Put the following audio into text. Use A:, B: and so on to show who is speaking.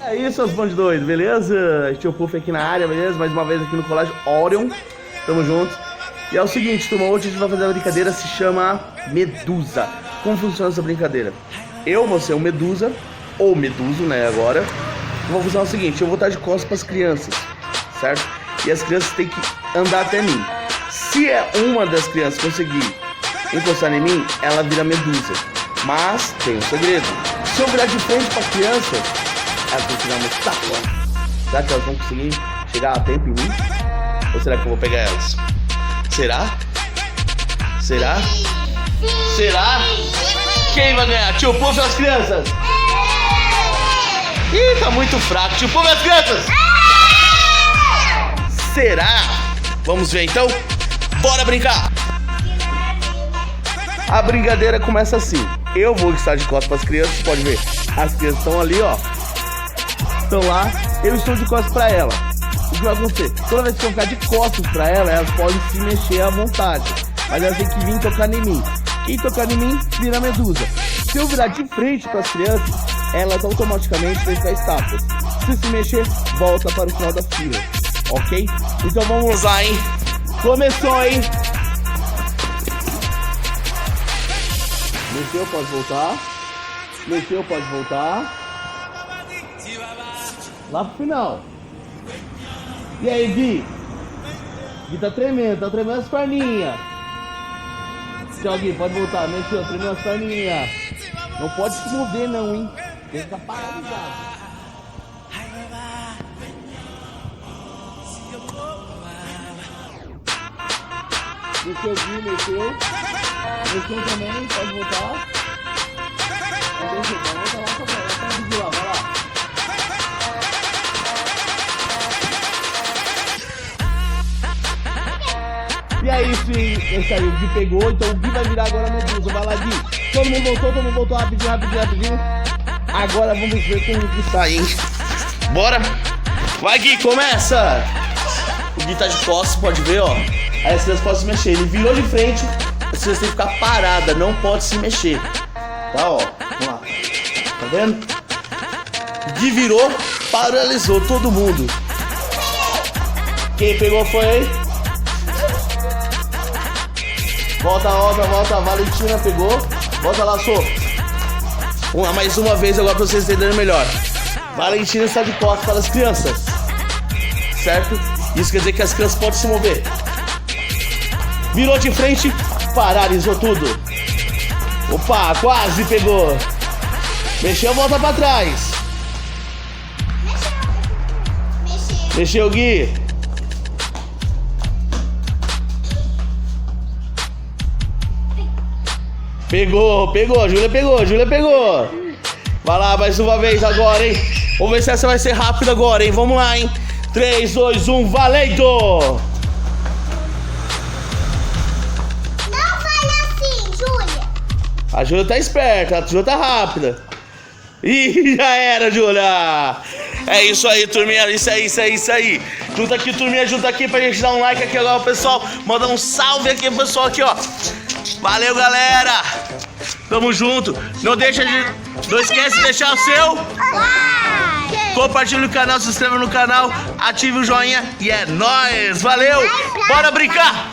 A: É isso, seus bandos doidos, beleza? Tio Puff aqui na área, beleza? Mais uma vez aqui no Colégio Orion. Tamo junto. E é o seguinte, turma, hoje a gente vai fazer a brincadeira, se chama Medusa. Como funciona essa brincadeira? Eu vou ser o Medusa, ou Meduso, né, agora. Vou funcionar o seguinte, eu vou estar de costas para as crianças, certo? E as crianças têm que andar até mim. Se é uma das crianças conseguir encostar em mim, ela vira Medusa. Mas tem um segredo. Se eu virar de frente para a criança, ela tem que dar uma estátua. Será que elas vão conseguir chegar a tempo em mim? Ou será que eu vou pegar elas? Será? Será? Será? Quem vai ganhar? Tio Puff ou as crianças? Ih, tá muito fraco. Tio Puff ou as crianças? Será? Vamos ver então? Bora brincar! A brincadeira começa assim. Eu vou estar de costas para as crianças, pode ver. As crianças estão ali, ó. Estão lá, eu estou de costas para ela. O que vai acontecer? Toda vez que eu ficar de costas para ela, elas podem se mexer à vontade. Mas elas têm que vir tocar em mim. Quem tocar em mim, vira Medusa. Se eu virar de frente para as crianças, elas automaticamente vão ficar estátuas. Se mexer, volta para o final da fila. Ok? Então vamos lá, hein? Começou, hein? Mexeu, pode voltar. Mexeu, pode voltar. Lá pro final. E aí, Gui? Gui tá tremendo as perninhas. Tchau, Gui, pode voltar. Mexeu, tremeu as perninhas. Não pode se mover, não, hein? Tem que ficar paralisado. Mexeu, Gui, mexeu. Mexeu também, pode voltar. Volta lá, vai lá. E aí, esse aí, o Gui pegou, então o Gui vai virar agora Medusa. Vai lá, Gui. Todo mundo voltou, rapidinho. Agora vamos ver como que sai, hein? Bora! Vai, Gui, começa! O Gui tá de costas, pode ver, ó. Aí as crianças podem se mexer. Ele virou de frente, as crianças têm que ficar paradas, não pode se mexer. Tá, ó. Vamos lá. Tá vendo? O Gui virou, paralisou todo mundo. Quem pegou foi... Volta, Valentina pegou. Volta lá, Sô. Mais uma vez agora pra vocês entenderem melhor. Valentina está de costas para as crianças, certo? Isso quer dizer que as crianças podem se mover. Virou de frente, paralisou tudo. Opa, quase pegou. Mexeu, volta pra trás. Mexeu, Gui. Pegou, Júlia pegou. Vai lá, mais uma vez agora, hein? Vamos ver se essa vai ser rápida agora, hein? Vamos lá, hein? 3, 2, 1, valendo!
B: Não fale assim, Júlia.
A: A Júlia tá esperta, a Júlia tá rápida. Ih, já era, Júlia! É isso aí, turminha, isso aí. Junta aqui, turminha, junta aqui pra gente dar um like aqui agora, pessoal. Mandar um salve aqui, pessoal, aqui, ó. Valeu, galera! Tamo junto! Não esquece de deixar o seu compartilhe o canal, se inscreva no canal, ative o joinha e é nóis! Valeu! Bora brincar!